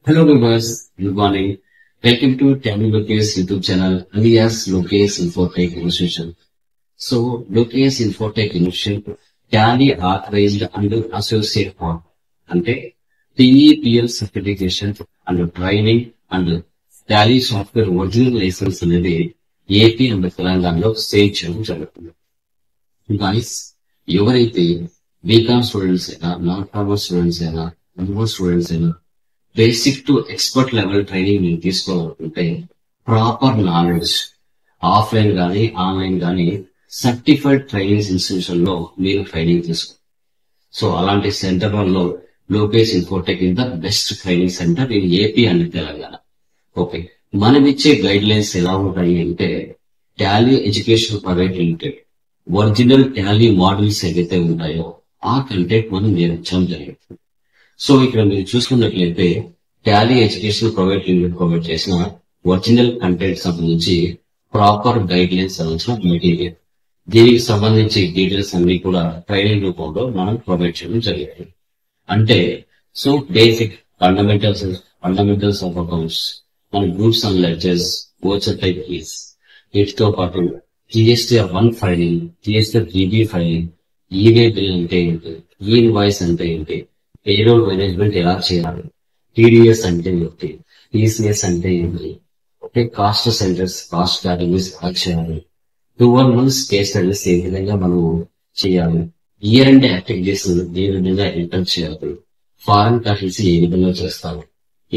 Hello viewers, good morning. Welcome to Tamil Lokesh YouTube channel alias Lokesh Infotech Innovation. So Lokesh Infotech Innovation Tally authorized and associate for అంటే TEPL certification and training and Tally software original license అనేది AP and తెలంగాణలో sale చేయడం జరుగుతుంది. Guys ఎవరైతే BCom students అయినా non commerce students అయినా MBA students అయినా basic to expert level training మీరు తీసుకోవాలనుకుంటే ప్రాపర్ నాలెడ్జ్ ఆఫ్లైన్ గానీ ఆన్లైన్ గానీ సర్టిఫైడ్ ట్రైనింగ్ ఇన్స్టిట్యూషన్ లో మీరు ట్రైనింగ్ తీసుకో. సో అలాంటి సెంటర్ లో Lokesh Infotech is the best training centre in AP and Telangana. Okay, మనం ఇచ్చే గైడ్ లైన్స్ ఎలా ఉంటాయి అంటే Tally education private limited original Tally models ఏవైతే ఉంటాయో ఆ కంటెంట్ మనం నేర్పించడం జరిగింది. సో ఇక్కడ మీరు చూసుకున్నట్లయితే Tally education private limited provide చేసిన ఒరిజినల్ కంటెంట్ సంబంధించి ప్రాపర్ గైడ్ లైన్స్ సంబంధించిన మెటీరియల్, దీనికి సంబంధించి డీటెయిల్స్ అన్ని కూడా ట్రైనింగ్ రూపంలో మనం ప్రొవైడ్ చేయడం జరిగింది. అంటే so basic fundamentals of accounts, మన groups and ledgers, voucher type keys, వీటితో పాటు GST1 filing, GST3B filing, e-way bill అంటే ఏంటి, ఈ ఇన్వాయిస్ అంటే ఏంటి, పేరోల్ మేనేజ్మెంట్ ఎలా చేయాలి, TDS అంటే ఏంటి, TCS అంటే ఏంటి, okay, cost centres, cost categories ఎలా చేయాలి, 12 months కేస్ స్టడీస్ ఏ విధంగా మనం చేయాలి, ఇయర్ అండ్ యాక్టివిటీస్ ఏ విధంగా ఎంటర్ చేయాలి, ఫారెన్ కరెన్సీ ఏ విధంగా చేస్తాము,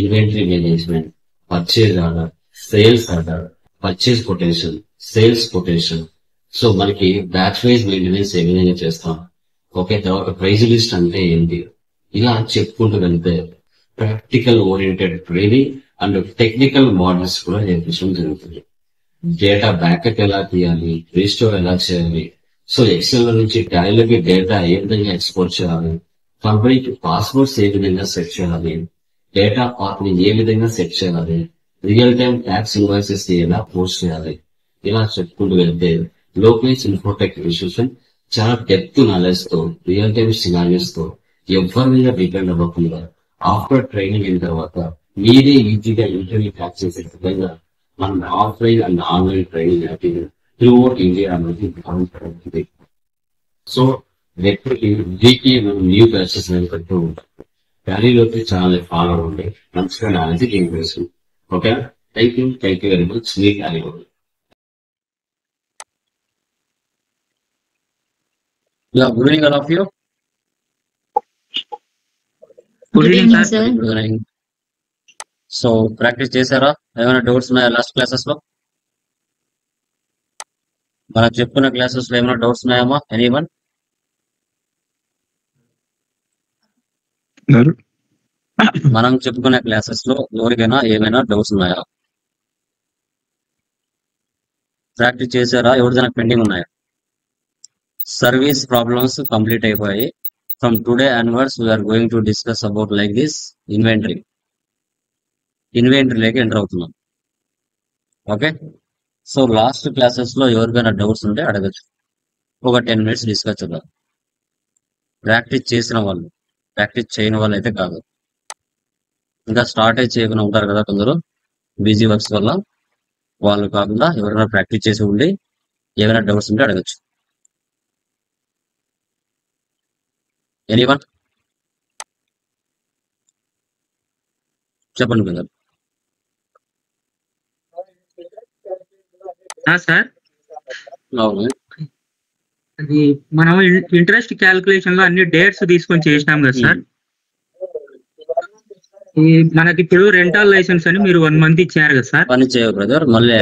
inventory management, purchase order, sales order, purchase potential, sales potential. So మనకి బ్యాచ్ వైజ్ మెయింటెనెన్స్ ఏ విధంగా చేస్తాం, ఓకే, తర్వాత ప్రైజ్ లిస్ట్ అంటే ఏంటి, ఇలా చెప్పుకుంటూ వెళ్తే practical oriented training and technical models కూడా నేర్పించడం జరుగుతుంది. డేటా బ్యాకప్ ఎలా తీయాలి, రీస్టోర్ ఎలా చేయాలి, సో ఎక్సెల్ నుంచి టాలీలోకి డేటా ఏ విధంగా ఎక్స్పోర్ట్ చేయాలి, కంపెనీకి పాస్వర్డ్స్ ఏ విధంగా సెట్ చేయాలి, డేటా పాత్ ని ఏ విధంగా సెట్ చేయాలి, రియల్ టైమ్ ట్యాక్స్ ఇన్వాయిసెస్ ఎలా పోస్ట్ చేయాలి, ఇలా చెప్పుకుంటూ వెళ్తే లోకేష్ ఇన్ఫోటెక్ ఇన్స్టిట్యూషన్ చాలా డెప్త్ నాలెడ్జ్ తో రియల్ టైమ్ సినారియోస్ తో ఎవరి మీద డిపెండ్ అవ్వకుండా ఆఫ్టర్ ట్రైనింగ్ అయిన తర్వాత మీరే ఈజీగా ఇంటర్వ్యూ క్రాక్ చేసే విధంగా మనం offline and online training through out India అనేది ఉంది. సో వీక్లీ మనం న్యూ బ్యాచెస్ పెడుతూ ఉంటాం. టాలీలోకి ఛానల్ ఫాలో అవ్వండి, మంచిగా నాలెడ్జ్ గెయిన్ చేస్తుంది. Okay, thank you very much. Me Tally. Yeah, good evening all of you. Good evening, sir. Good evening. So practice చేశారా? ఏమైనా డౌట్స్ ఉన్నాయా లాస్ట్ క్లాసెస్ లో? మనం చెప్పుకున్న క్లాసెస్ లో ఏమైనా డౌట్స్ ఉన్నాయమ్మా? ఎనీవన్? మనం చెప్పుకునే క్లాసెస్ లో ఎవరికైనా ఏమైనా డౌట్స్ ఉన్నాయా? ప్రాక్టీస్ చేశారా? ఎవరిదైనా పెండింగ్ ఉన్నాయా? సర్వీస్ ప్రాబ్లమ్స్ కంప్లీట్ అయిపోయాయి. From today onwards we are going to discuss about like this ఇన్వెంటరీలోకి ఎంటర్ అవుతున్నాం. ఓకే, సో లాస్ట్ క్లాసెస్ లో ఎవరికైనా డౌట్స్ ఉంటే అడగచ్చు. ఒక 10 minutes డిస్కస్ చేద్దాం. ప్రాక్టీస్ చేసిన వాళ్ళు, ప్రాక్టీస్ చేయని వాళ్ళు అయితే కాదు. ఇంకా స్టార్ట్ అయి చేయకుండా ఉంటారు కదా కొందరు బిజీ వర్క్స్ వల్ల, వాళ్ళు కాకుండా ఎవరైనా ప్రాక్టీస్ చేసి ఉండి ఏమైనా డౌట్స్ ఉంటే అడగచ్చు. ఎనీవన్? చెప్పండి బ్రదర్. సార్, అవును, అది మనం ఇంట్రెస్ట్ క్యాలిక్యులేషన్ లో అన్ని డేట్స్ తీసుకొని చేసినాం కదా సార్. మనకి ఇప్పుడు రెంటల్ లైసెన్స్ అని మీరు 1 month ఇచ్చారు కదా సార్. పని చేయవు బ్రదర్, మళ్ళీ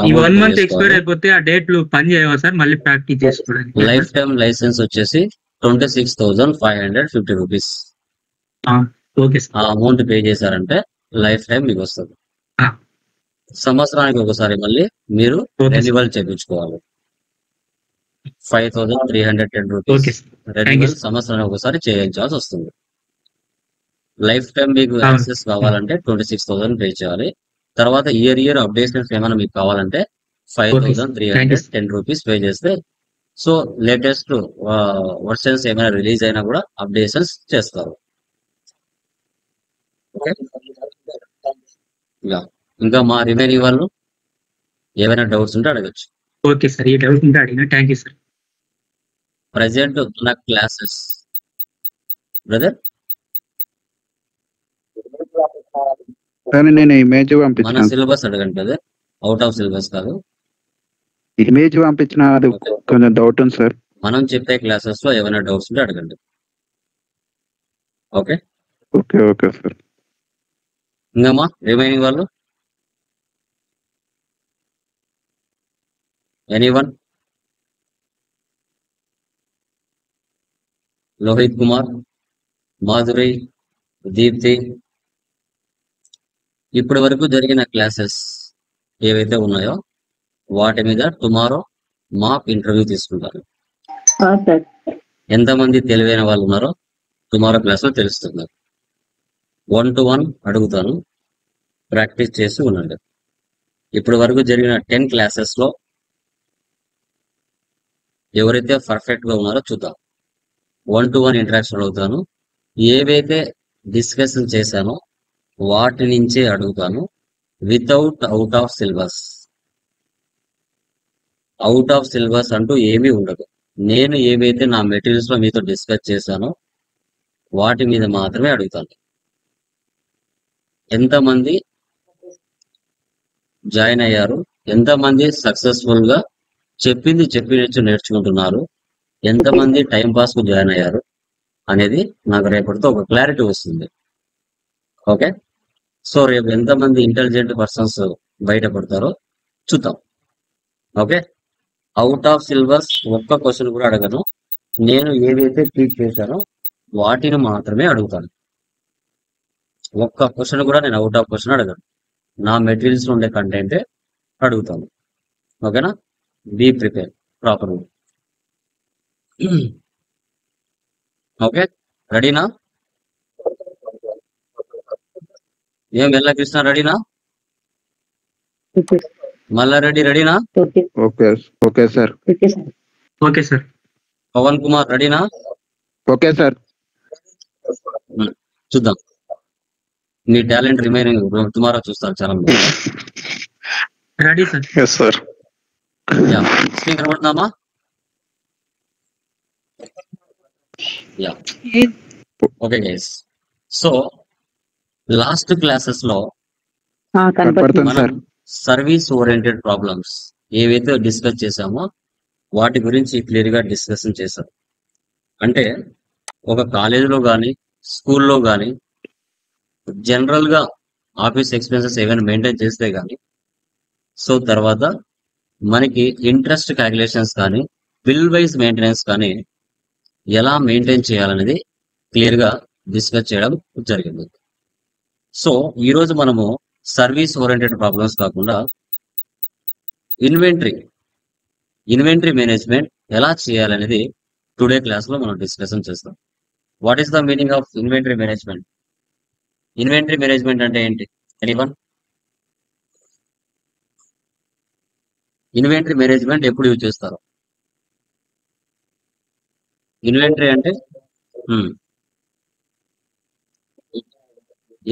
ఈ 1 month ఎక్స్పైర్ అయిపోతే ఆ డేట్లు పని చేయవా సార్ మళ్ళీ ప్రాక్టీస్ చేసుకోవడానికి? లైఫ్ టైం లైసెన్స్ వచ్చేసి 26,550 రూపీస్. Okay sir. ఆ అమౌంట్ పే చేశారంటే లైఫ్ టైం మీకు వస్తుంది. సంవత్సరానికి ఒకసారి మళ్ళీ మీరు రెన్యువల్ చేయించుకోవాలి. 5,310 రూపీస్ రెన్యువల్ సంవత్సరానికి ఒకసారి చేయించాల్సి వస్తుంది. లైఫ్ టైం మీకు యాక్సెస్ కావాలంటే 26,000 పే చేయాలి. తర్వాత ఇయర్ అప్డేషన్స్ ఏమైనా మీకు కావాలంటే 5,310 రూపీస్ పే చేస్తే, సో లేటెస్ట్ వర్షన్స్ ఏమైనా రిలీజ్ అయినా కూడా అప్డేషన్స్ చేస్తారు. యా. ఇంకా మా రిమైనింగ్ వాళ్ళు ఏమైనా డౌట్స్ ఉంటే అడగచ్చు. ఓకే సార్, ఈ డౌట్ ఉంటే అడిగిన. Thank you sir. ప్రజెంట్ మన క్లాసెస్ బ్రదర్ కానీ నేను ఇమేజ్ మన పంపించిన సిలబస్ అడగండి బ్రదర్, అవుట్ ఆఫ్ సిలబస్ కాదు. ఇమేజ్ పంపించిన అది ఓకే. కొంచెం డౌట్ ఉంది సార్. మనం చెప్పే క్లాసెస్ లో ఏమైనా డౌట్స్ ఉంటే అడగండి. ఓకే. Okay okay sir. ఇంకమ్మా రిమైనింగ్ వాళ్ళు ఎనీవన్? లోహిత్ కుమార్, మాధురి, దీప్తి, ఇప్పటి వరకు జరిగిన క్లాసెస్ ఏవైతే ఉన్నాయో వాటి మీద టుమారో మాక్ ఇంటర్వ్యూ తీసుకుంటారు. ఎంతమంది తెలివైన వాళ్ళు ఉన్నారో టుమారో క్లాస్ లో తెలుస్తున్నారు. 1-to-1 అడుగుతాను, ప్రాక్టీస్ చేసి ఉండండి. ఇప్పటి వరకు జరిగిన 10 క్లాసెస్ లో ఎవరైతే పర్ఫెక్ట్ గా ఉన్నారో చూద్దాం. 1-to-1 ఇంటరాక్షన్ అడుగుతాను. ఏవైతే డిస్కషన్ చేశానో వాటి నుంచే అడుగుతాను, out of syllabus. Out of syllabus అంటూ ఏమీ ఉండదు. నేను ఏవైతే నా మెటీరియల్స్ లో మీతో డిస్కస్ చేశానో వాటి మీద మాత్రమే అడుగుతాను. ఎంతమంది జాయిన్ అయ్యారు, ఎంతమంది సక్సెస్ఫుల్ గా చెప్పింది చెప్పినట్టు నేర్చుకుంటున్నారు, ఎంతమంది టైం పాస్ కు జాయిన్ అయ్యారు అనేది నాకు రేపటితో ఒక క్లారిటీ వస్తుంది. ఓకే. సో రేపు ఎంతమంది ఇంటెలిజెంట్ పర్సన్స్ బయటపడతారో చూద్దాం. ఓకే. అవుట్ ఆఫ్ సిలబస్ ఒక్క క్వశ్చన్ కూడా అడగను. నేను ఏదైతే టీచ్ చేశానో వాటిని మాత్రమే అడుగుతాను. ఒక్క క్వశ్చన్ కూడా నేను అవుట్ ఆఫ్ క్వశ్చన్ అడగను. నా మెటీరియల్స్ ఉండే కంటెంటే అడుగుతాను. ఓకేనా? Be prepare proper. ఓకే, రెడీనా? ఏం వెల్లకృష్ణ రెడీనా? మల్లారెడ్డి రెడీనా? Okay okay sir. Okay sir. Pavan Kumar రెడీనా? Okay sir. చూద్దాం మీ టాలెంట్ రిమైనింగ్ టుమారో చూస్తారు చాలా మంది. Ready sir. Yes sir. Ya, screen కనబడుతుందామా? Ya, okay guys. So last classes లో కనపడుతుంది మనం సార్. సర్వీస్ ఓరియంటెడ్ ప్రాబ్లమ్స్ ఏవైతే డిస్కస్ చేసామో వాటి గురించి క్లియర్ గా డిస్కషన్ చేశాం. అంటే ఒక కాలేజీలో కానీ స్కూల్లో కానీ జనరల్ గా ఆఫీస్ ఎక్స్పెన్సెస్ ఏమైనా మెయింటైన్ చేస్తే కానీ, సో తర్వాత మనకి ఇంట్రెస్ట్ క్యాలిక్యులేషన్స్ కానీ బిల్ వైజ్ మెయింటెనెన్స్ కానీ ఎలా మెయింటైన్ చేయాలనేది క్లియర్ గా డిస్కస్ చేయడం జరిగింది. సో ఈ రోజు మనము సర్వీస్ ఓరియంటెడ్ ప్రాబ్లమ్స్ కాకుండా ఇన్వెంటరీ మేనేజ్మెంట్ ఎలా చేయాలనేది టుడే క్లాస్ లో మనం డిస్కషన్ చేస్తాం. What is the meaning of inventory management? Inventory management అంటే ఏంటి? ఎనీవన్? ఇన్వెంటరీ మేనేజ్మెంట్ ఎప్పుడు యూజ్ చేస్తారు? ఇన్వెంటరీ అంటే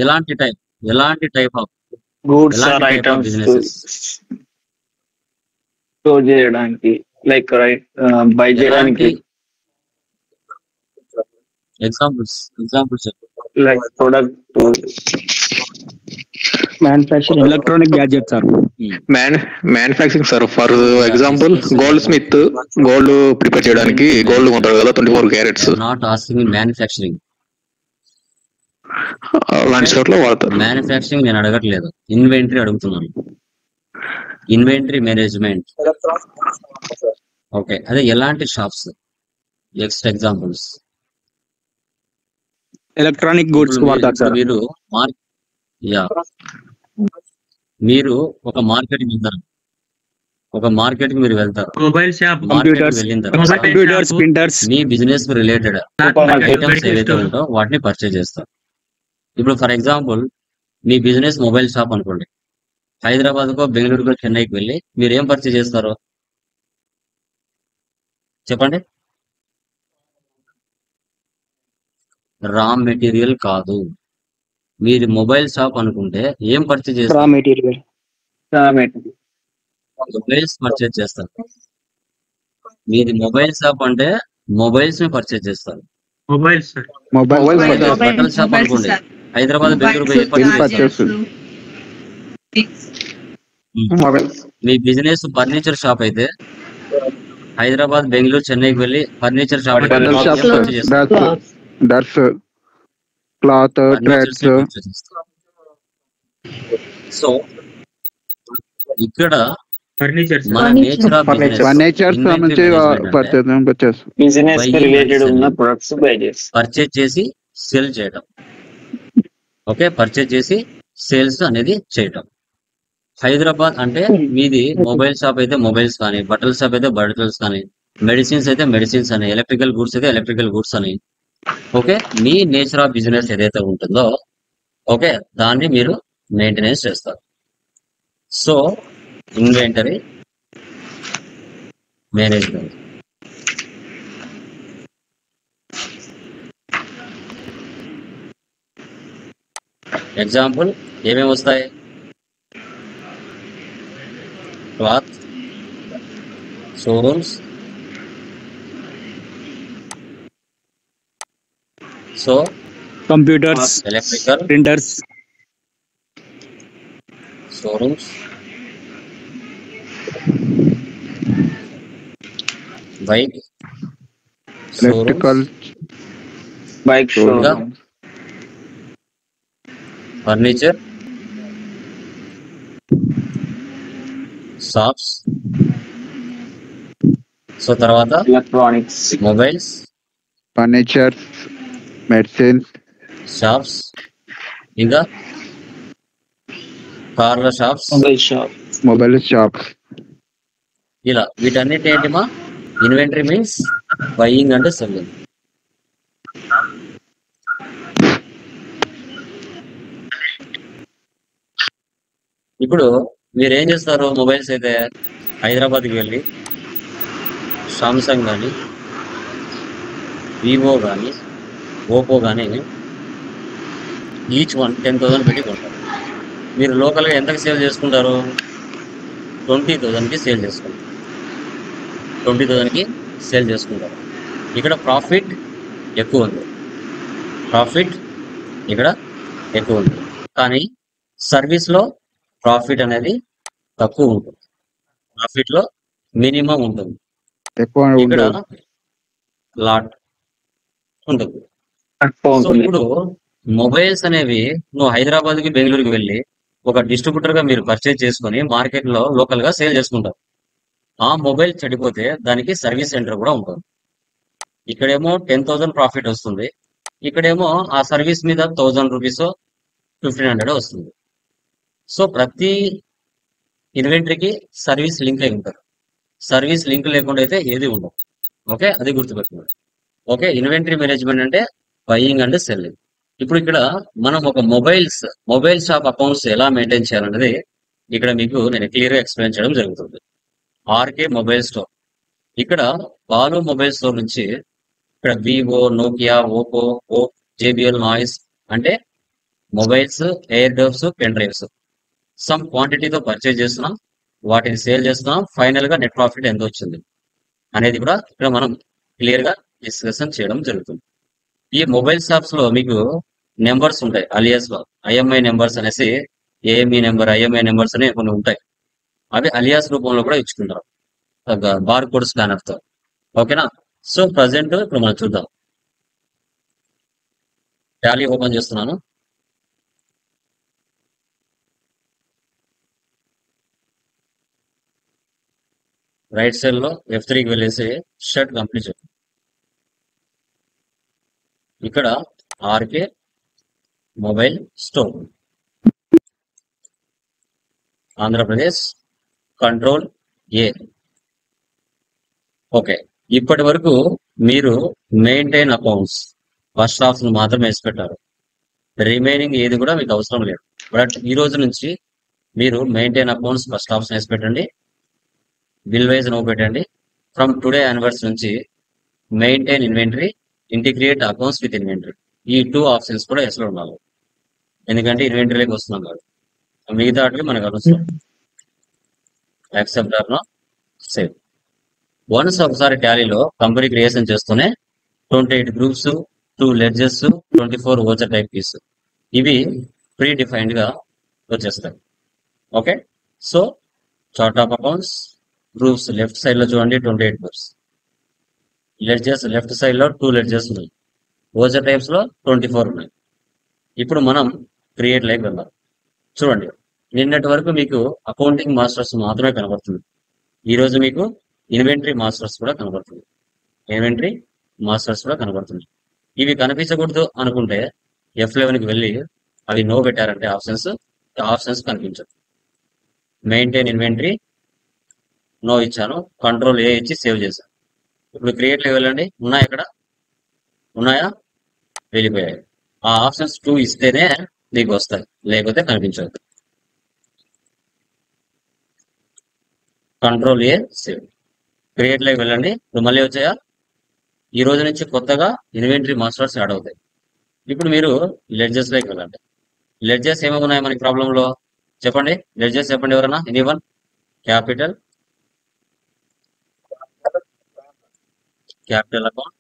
ఎలాంటి type of goods or items businesses? Store చేయడానికి, లైక్ బై చేయడానికి, ఎగ్జాంపుల్స్ చెప్పు. Like product manufacturing electronic gadget sir. Manufacturing sir. For example goldsmith gold prepare చేయడానికి గోల్డ్ కొంటారు కదా, 24 క్యారెట్స్. Not asking manufacturing. అలాంటి చోట్ల వాడతారు. మ్యానుఫ్యాక్చరింగ్ నేను అడగట్లేదు, ఇన్వెంటరీ అడుగుతున్నాను. Inventory management. ఓకే, అదే ఎలాంటి shops? Next examples. Electronic goods వాడతారు సార్. మీరు ఒక మార్కెట్ వెళ్తారు, మీరు వెళ్తారు. మొబైల్ షాప్, కంప్యూటర్స్, వెళ్ళిన తర్వాత కంప్యూటర్స్, ప్రింటర్స్, మీ బిజినెస్ కి రిలేటెడ్ ఐటమ్స్ ఏవైతే ఉంటాయో వాటిని పర్చేజ్ చేస్తారు. ఇప్పుడు for example me business mobile shop అనుకోండి. హైదరాబాద్ కో బెంగళూరుకో చెన్నైకి వెళ్ళి మీరు ఏం పర్చేజ్ చేస్తారు చెప్పండి? రా మెటీరియల్ కాదు, మీది మొబైల్ షాప్ అనుకుంటే ఏం పర్చేజ్ రా చేస్తారు? మెటీరియల్. మొబైల్స్ పర్చేజ్ చేస్తారు. మీది మొబైల్ షాప్ అంటే మొబైల్స్ ని పర్చేజ్ చేస్తారు. Mobile sir. మొబైల్ అదే బట్టల షాప్ అనుకోండి, హైదరాబాద్ బెంగళూరు పోయి బిల్ పర్చేజ్ చేస్తారు. పర్చేస్ మొబైల్స్ మీ బిజినెస్ ఫర్నిచర్ షాప్ అయితే హైదరాబాద్ బెంగళూరు చెన్నైకి వెళ్ళి ఫర్నిచర్ షాప్ బట్టల షాప్ పర్చేజ్ చేస్తారు. Dress cloth furnitures threads purchase చేస్తారు. సో ఇక్కడ ఫర్నిచర్ మన sir. Nature of business furniture సంబంధించి పర్చేస్ బిజినెస్ కి రిలేటెడ్ ఉన్న ప్రొడక్ట్స్ బై చేస్తాం. పర్చేజ్ చేసి సేల్ చేయడం. ఓకే, పర్చేజ్ చేసి సేల్స్ అనేది చేయటం. హైదరాబాద్ అంటే మీది మొబైల్ షాప్ అయితే మొబైల్స్ కానీ, బట్టల షాప్ అయితే బట్టల్స్ కానీ, మెడిసిన్స్ అయితే మెడిసిన్స్ అని, ఎలక్ట్రికల్ గూడ్స్ అయితే ఎలక్ట్రికల్ గూడ్స్ అని. Okay, me nature of business ఏదైతే ఉంటుందో ఓకే దాన్ని మీరు మెయింటెనెన్స్ చేస్తారు. So inventory management. ఎగ్జాంపుల్ ఏమేమి వస్తాయి? Cloth, showrooms, so computers, electrical, printers, showrooms, bike electrical bike showroom, furniture shops, so తర్వాత electronics, mobiles furniture medicines shops, ఇంకా కార్ల shops. Mobile shop. Mobile shops ఇలా వీటన్నిటి ఏంటిమా ఇన్వెంటరీ మీన్స్ బయింగ్ అంటే selling. ఇప్పుడు మీరు ఏం చేస్తారు? మొబైల్స్ అయితే హైదరాబాద్కి వెళ్ళి సామ్సంగ్ కానీ, వివో కానీ, ఓపో కానీ ఈచ్ వన్ 10,000 పెట్టి కొంటారు. మీరు లోకల్గా ఎంతకు సేల్ చేసుకుంటారు? 20,000కి సేల్ చేసుకుంటారు. 20,000కి సేల్ చేసుకుంటారు. ఇక్కడ ప్రాఫిట్ ఎక్కువ ఉంది, ప్రాఫిట్ ఇక్కడ ఎక్కువ ఉంది. కానీ సర్వీస్లో ప్రాఫిట్ అనేది తక్కువ ఉంటుంది, ప్రాఫిట్లో మినిమం ఉంటుంది. ఎక్కువ ఇక్కడ ఉండదు. లాట్ ఉంటుంది. తక్కువ సో ఉంటుంది. ఇప్పుడు మొబైల్స్ అనేవి నువ్వు హైదరాబాద్ కి బెంగళూరుకి వెళ్ళి ఒక డిస్ట్రిబ్యూటర్ గా మీరు పర్చేజ్ చేసుకుని మార్కెట్ లో లోకల్ గా సేల్ చేసుకుంటారు. ఆ మొబైల్ చెడిపోతే దానికి సర్వీస్ సెంటర్ కూడా ఉంటుంది. ఇక్కడేమో 10,000 ప్రాఫిట్ వస్తుంది, ఇక్కడేమో ఆ సర్వీస్ మీద 1,000 రూపీస్ 1,500 వస్తుంది. సో ప్రతి ఇన్వెంటరీకి సర్వీస్ లింక్ అయి ఉంటారు. సర్వీస్ లింక్ లేకుండా అయితే ఏది ఉండదు. ఓకే, అది గుర్తుపెట్టుకోండి. ఓకే, ఇన్వెంటరీ మేనేజ్మెంట్ అంటే బయింగ్ అండ్ సెల్లింగ్. ఇప్పుడు ఇక్కడ మనం ఒక మొబైల్ షాప్ అకౌంట్స్ ఎలా మెయింటైన్ చేయాలన్నది ఇక్కడ మీకు నేను క్లియర్ గా ఎక్స్ప్లెయిన్ చేయడం జరుగుతుంది. ఆర్కే మొబైల్ స్టోర్, ఇక్కడ బాలు మొబైల్ స్టోర్ నుంచి ఇక్కడ Vivo, Nokia, Oppo, JBL, Noise అంటే మొబైల్స్, ఎయిర్ డబ్స్, పెన్ డ్రైవ్స్ సమ్ క్వాంటిటీతో పర్చేజ్ చేస్తున్నాం, వాటిని సేల్ చేస్తున్నాం. ఫైనల్ గా నెట్ ప్రాఫిట్ ఎంత వచ్చింది అనేది కూడా ఇక్కడ మనం క్లియర్ గా డిస్కషన్ చేయడం జరుగుతుంది. ఈ మొబైల్ షాప్స్ లో మీకు నెంబర్స్ ఉంటాయి, అలియాస్ లో ఐఎంఐ నెంబర్స్ అనేసి, ఏఎంఈ నెంబర్, ఐఎంఐ నెంబర్స్ అనేవి కొన్ని ఉంటాయి. అవి అలియాస్ రూపంలో కూడా ఇచ్చుకుంటారు బార్ కోడ్ స్కానర్ తో. ఓకేనా? సో ప్రజెంట్ ఇప్పుడు మనం చూద్దాం. టాలీ ఓపెన్ చేస్తున్నాను. రైట్ సైడ్ లో F3కి వెళ్ళేసి షర్ట్ కంప్లీట్ చేయండి. ఇక్కడ RK mobile store Andhra Pradesh, control A. Okay, ఇప్పటి వరకు మీరు మెయింటైన్ అకౌంట్స్ ఫస్ట్ హాఫ్ మాత్రమే వేసి పెట్టారు. రిమైనింగ్ ఏది కూడా మీకు అవసరం లేదు. బట్ ఈ రోజు నుంచి మీరు మెయింటైన్ అకౌంట్స్ ఫస్ట్ హాఫ్ వేసి పెట్టండి, బిల్ వైజ్ నో పెట్టండి. ఫ్రమ్ టుడే యానివర్స్ నుంచి maintain inventory, integrate accounts with inventory, ఈ 2 ఆప్షన్స్ కూడా ఎస్లో ఉండాలి. ఎందుకంటే ఇన్వెంటరీలోకి వస్తున్నాం కాబట్టి. మిగతా వాటికి మనకు కలుస్తాం. Accept or not save. Once ఒకసారి టాలీలో కంపెనీ క్రియేషన్ చేస్తూనే 28 groups, 2 ledges, 24 voucher type keys ఇవి ప్రీ డిఫైన్డ్ గా వచ్చేస్తాయి. Okay, so chart of accounts groups left side లో చూడండి 28 గ్రూప్స్, లెడ్జెస్ లెఫ్ట్ సైడ్ లో 2 లెడ్జెస్ ఉన్నాయి, ఓచర్ టైప్స్ లో 24 ఉన్నాయి. ఇప్పుడు మనం క్రియేట్ లైక్ వెళ్దాం. చూడండి, నిన్నటి వరకు మీకు అకౌంటింగ్ మాస్టర్స్ మాత్రమే కనబడుతుంది. ఈ రోజు మీకు ఇన్వెంటరీ మాస్టర్స్ కూడా కనబడుతుంది. ఇన్వెంటరీ మాస్టర్స్ కూడా కనబడుతుంది. ఇవి కనిపించకూడదు అనుకుంటే F11కి వెళ్ళి అవి నో పెట్టారంటే ఆప్షన్స్ కనిపించదు. మెయింటైన్ ఇన్వెంటరీ నో ఇచ్చాను, కంట్రోల్ ఏ ఇచ్చి సేవ్ చేశాను. ఇప్పుడు క్రియేట్ వెళ్ళండి, ఉన్నాయి ఇక్కడ ఉన్నాయా, వెళ్ళిపోయాయి. ఆ ఆప్షన్స్ 2 ఇస్తేనే మీకు వస్తాయి, లేకపోతే కనిపించదు. Control A save. క్రియేట్ లోకి వెళ్ళండి, ఇప్పుడు మళ్ళీ వచ్చాయా. ఈ రోజు నుంచి కొత్తగా ఇన్వెంటరీ మాస్టర్స్ యాడ్ అవుతాయి. ఇప్పుడు మీరు లెడ్జెస్ లోకి వెళ్ళండి. లెడ్జెస్ ఏమేమి ఉన్నాయి మనకి ప్రాబ్లం లో చెప్పండి. లెడ్జెస్ చెప్పండి ఎవరన్నా, anyone. Capital account,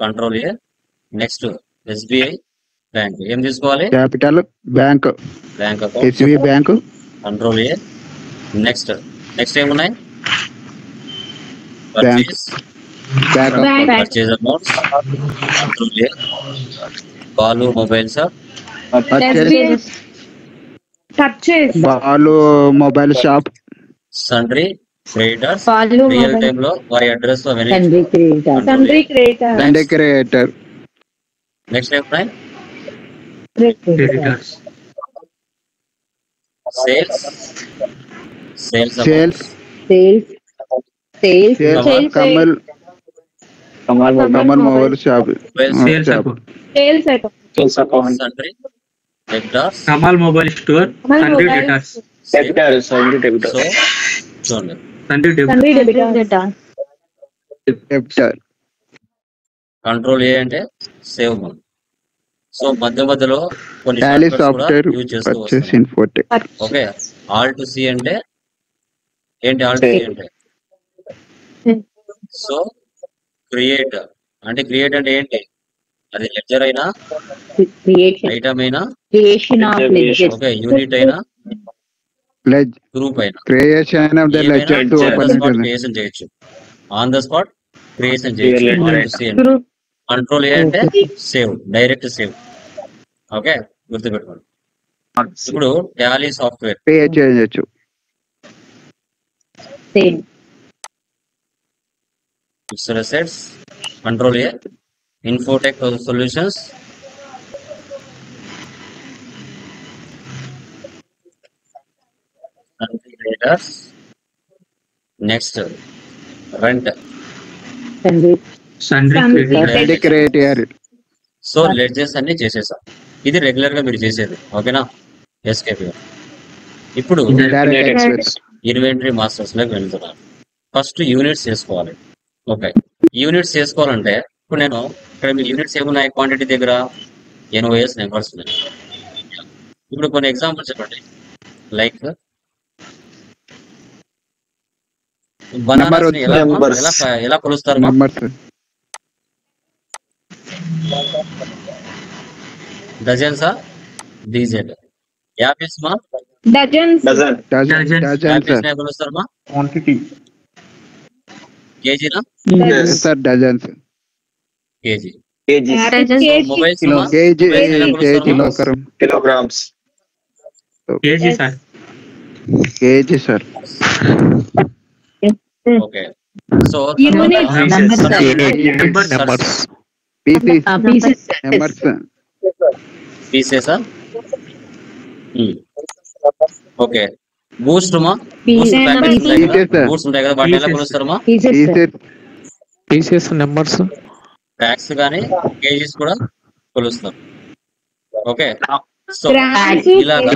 control A. Next SBI bank, ఏం తీసుకోవాలి, capital bank, account, SBI bank, control A. Next ఏమున్నాయి, bank, purchase accounts, control A. Balu mobile shop, Balu mobile shop, sundry creditors, real time లో వారి address లో and creditor. Next ఏమున్నాయి, creditors, sales Kamal mobile shop, sales account, sundry debtors, Kamal mobile store, sundry debtors, so చూడండి sundry debtor, control A అంటే save mode. So మధ్యలో కొన్ని Tally shortcuts కూడా software use చేస్తూ పర్చేస్ వస్తున్నాం. ఇన్ఫోటెక్. ఓకే, ఆల్ట్ సి అంటే ఏంటి, ఆల్ట్ సి అంటే సో క్రియేట్ అంటే ఏంటి, అది లెడ్జర్ అయినా ఐటమ్ అయినా ఓకే యూనిట్ అయినా గ్రూప్ అయినా creation of the ledger to open ఉంటుంది. క్రియేషన్ చేయొచ్చు, ఆన్ ద స్పాట్ క్రియేషన్ చేయొచ్చు. ఆల్ట్ సి అంటే కంట్రోల్ ఏ అంటే సేవ్, డైరెక్ట్ సేవ్. ఓకే, గుర్తుపెట్టుకోండి. ఇప్పుడు టాలీ సాఫ్ట్వేర్ క్రియేట్ చేయొచ్చు. Fixed assets, control A. Infotech solutions, next rent, sundry creator. So ledges అన్ని చేసేసాం. ఇది రెగ్యులర్ గా మీరు చేసేది, ఓకేనా. ఎస్కేప్. ఇప్పుడు డైరెక్ట్ ఎక్స్ప్రెస్. ఇన్వెంటరీ మాస్టర్స్ లోకి వెళ్తున్నాను. ఫస్ట్ యూనిట్స్ చేసుకోవాలి. ఓకే, యూనిట్స్ చేసుకోవాలంటే ఇప్పుడు నేను ఇక్కడ మీ యూనిట్స్ ఏమున్నాయి, క్వాంటిటీ దగ్గర NOS నెంబర్స్ ఉన్నాయి. ఇప్పుడు కొన్ని ఎగ్జాంపుల్స్ చెప్పండి. లైక్ బనానాస్ ఎలా కొలుస్తారు, నంబర్స్ డజన్సా, డీజెడ్. యాపిల్స్ మా డజన్స్ కొలుస్తారు మా, క్వాంటిటీ కేజీనా, sir dozens, KG. Mobiles KG kilograms, KG sir, KG sir. Okay, so numbers, pieces, numbers, పీసెసా. ఓకే, బూస్ట్ మా, బూస్ట్ ఉంటాయి కదా, వాటిని ఎలా కొలుస్తారు మా, పీసెస్, నెంబర్స్, ప్యాక్స్ కానీ కేజీస్ కూడా కొలుస్తారు. ఓకే, సో ఇలాగా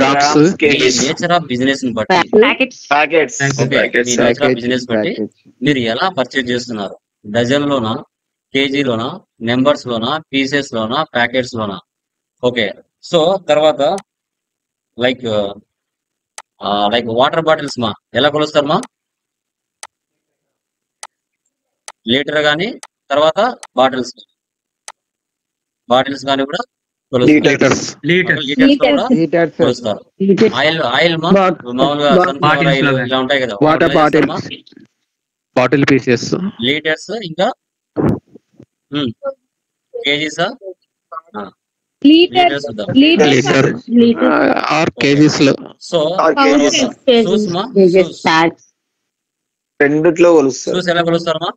నేచర్ ఆఫ్ బిజినెస్ ని బట్టి నేచర్ ఆఫ్ బిజినెస్ బట్టి మీరు ఎలా పర్చేజ్ చేస్తున్నారు, డజన్ లోనా, కేజీలోనా, నెంబర్స్ లోనా, పీసెస్ లోనా, ప్యాకెట్స్ లోనా. ఓకే, సో తర్వాత లైక్ లైక్ వాటర్ బాటిల్స్ మా ఎలా కొలుస్తారు మా? లీటర్ కానీ తర్వాత బాటిల్స్ కానీ కూడా కొలుస్తారు. లీటర్స్ లీటర్స్ లీటర్స్ లో కూడా లీటర్స్ కొలుస్తారు. ఆయిల్ మా మామూలుగా సన్ఫ్లవర్ Bottles ఆయిల్ లో ఇలా ఉంటాయి కదా, వాటర్ వాటిలో ఏం బాటిల్ చేస్తారు మా? బాటిల్ పీసెస్ లీటర్స్ ఇంకా కేజీసా లీటర్స్ చూద్దాం. లీటర్ ఆర్ కేజీస్ లో సో షూస్ మా రెండిట్లో కొలుస్తారు. షూస్ ఎలా కొలుస్తారు మా?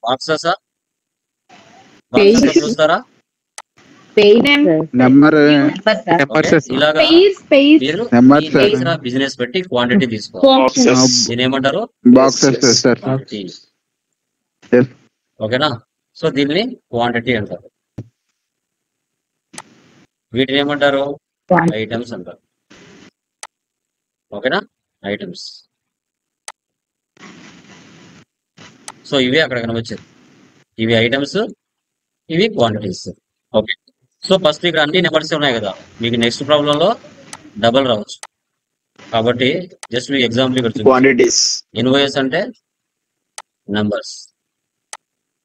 బాక్సెస్ కొలుస్తారా? నెంబర్ ఓకే, ఇలాగా మీరు నెంబర్ సార్ తెలిసిన బిజినెస్ పెట్టి క్వాంటిటీ తీసుకోవాలి. దీని ఏమంటారు? Boxes sir quantity. Yes. ఓకేనా? సో దీన్ని క్వాంటిటీ అంటారు. వీటిని ఏమంటారు? ఐటమ్స్ అంటారు. ఓకేనా? ఐటమ్స్. సో ఇవి అక్కడ కనిపించేది. ఇవి ఐటమ్స్, ఇవి క్వాంటిటీస్. ఓకే, సో ఫస్ట్ ఇక్కడ అన్ని నెంబర్స్ ఉన్నాయి కదా, మీకు నెక్స్ట్ ప్రాబ్లం లో డబల్ రావచ్చు. కాబట్టి జస్ట్ మీకు ఎగ్జాంపుల్ ఇక్కడ చూడండి. క్వాంటిటీస్. ఇన్వాయిస్ అంటే నంబర్స్,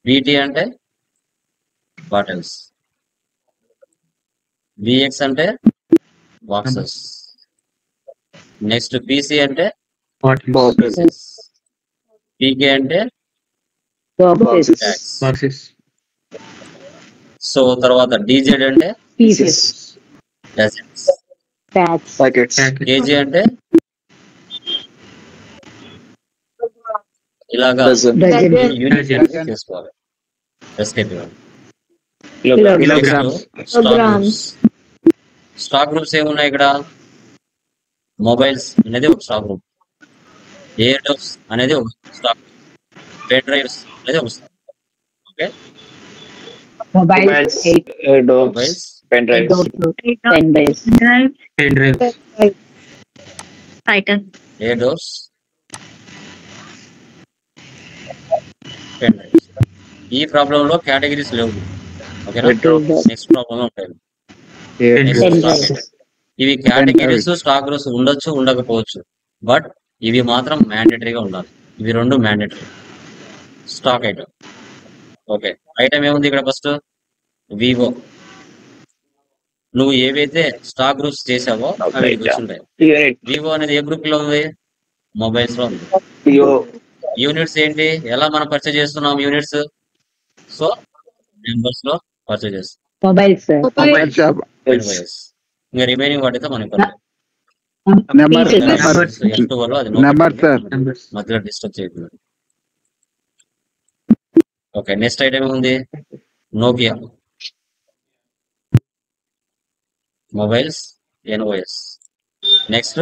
విటి అంటే బాటిల్స్, విఎక్స్ అంటే బాక్సెస్, నెక్స్ట్ పిసి అంటే బాటిల్స్ పీకే అంటే ట్యాక్స్. బాక్సెస్ సో తర్వాత డీజెడ్ అంటే డజన్స్, ప్యాకెట్స్. కేజీ అంటే ఇలాగా యూనిట్ చేసుకోవాలి. ఎస్కేప్ స్టాక్ గ్రూప్స్ ఏమున్నాయి ఇక్కడ? మొబైల్స్ అనేది ఒక స్టాక్ గ్రూప్, ఎయిర్ డబ్స్ అనేది ఒక స్టాక్, పెన్ డ్రైవ్స్ అనేది ఒక stock. Okay, mobiles, mobiles, pen drives, pen drive air doors, pen drives. ఈ ప్రాబ్లం లో కేటగిరీస్ లేవు. ఓకేనా? నెక్స్ట్ ప్రాబ్లం లో ఉంటాయి. Next stock. ఇవి కేటగిరీస్ స్టాక్ గ్రూప్స్ ఉండొచ్చు, ఉండకపోవచ్చు, బట్ ఇవి మాత్రం మ్యాండేటరీగా ఉండాలి. ఇవి రెండు mandatory. Stock item. Okay, item ఏముంది ఇక్కడ? First Vivo. నువ్వు ఏవైతే స్టాక్ గ్రూప్స్ చేసావో అవి కూర్చుంటాయి. వివో అనేది ఏ గ్రూప్ లో ఉంది? మొబైల్స్ లో ఉంది. యూనిట్స్ ఏంటి? ఎలా మనం పర్చేజ్ చేస్తున్నాం యూనిట్స్? సో నెంబర్స్ లో పర్చేజ్ చేస్తాం. మొబైల్ షాప్ ఇంకా రిమైనింగ్ వాటితో మనకి నెంబర్ నెంబర్ సార్ మధ్యలో డిస్టర్బ్ చేయకుండా. ఓకే, నెక్స్ట్ ఐటమ్ ఉంది Nokia. Mobiles, NOS. Next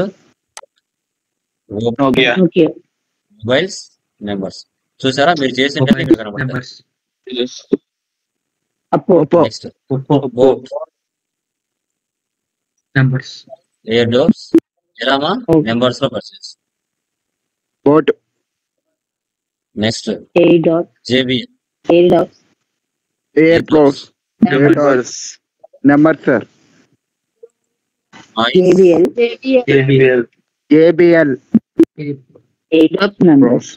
mobiles, numbers. చూసారా మీరు చేసిన ఇక్కడ కనబడతాయి. Numbers next boAt, numbers Airdopes. ఎలామా? నెంబర్స్ లో purchase. BoAt next JB, air close numbers number sir ABL ABL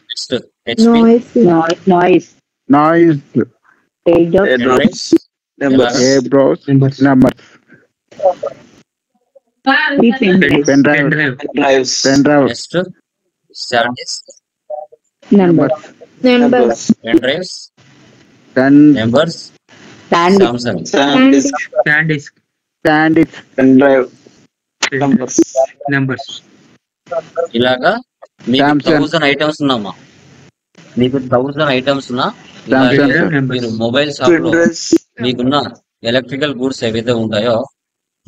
next HP, Noise ఏ బ్రోస్ numbers number pen drive pen drive next శాండిస్, number pen drives, pen numbers, Samsung. SanDisk SanDisk pen drive, numbers ఇలాగా మీకు Samsung. 1000 items ఉన్నామా? మీకు 1000 items ఉన్నా Samsung. ఇలాగే మీరు mobile shop లో మీకున్న ఎలక్ట్రికల్ గూడ్స్ ఏవైతే ఉంటాయో,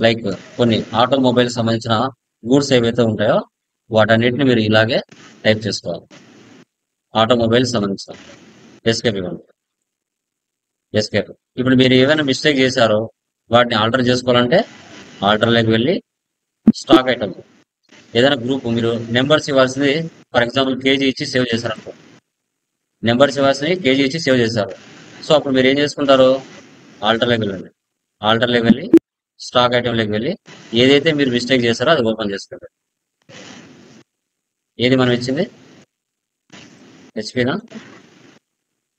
లైక్ కొన్ని ఆటోమొబైల్ సంబంధించిన గూడ్స్ ఏవైతే ఉంటాయో వాటన్నిటిని మీరు ఇలాగే టైప్ చేసుకోవాలి. ఆటోమొబైల్ సంబంధించిన ఎస్కేప్ ఇవ్వండి. ఎస్కేప్. ఇప్పుడు మీరు ఏమైనా మిస్టేక్ చేశారో వాటిని ఆల్టర్ చేసుకోవాలంటే ఆల్టర్లోకి వెళ్ళి స్టాక్ ఐటమ్ ఏదైనా గ్రూప్ మీరు నెంబర్స్ ఇవ్వాల్సింది, ఫర్ ఎగ్జాంపుల్ కేజీ ఇచ్చి సేవ్ చేశారనుకో, నెంబర్స్ ఇవ్వాల్సింది కేజీ ఇచ్చి సేవ్ చేశారు. సో అప్పుడు మీరు ఏం చేసుకుంటారు? ఆల్టర్లోకి వెళ్ళండి. ఆల్టర్లోకి వెళ్ళి స్టాక్ ఐటెంలోకి వెళ్ళి ఏదైతే మీరు మిస్టేక్ చేస్తారో అది ఓపెన్ చేసుకోండి. ఏది మనం ఇచ్చింది హెచ్పినా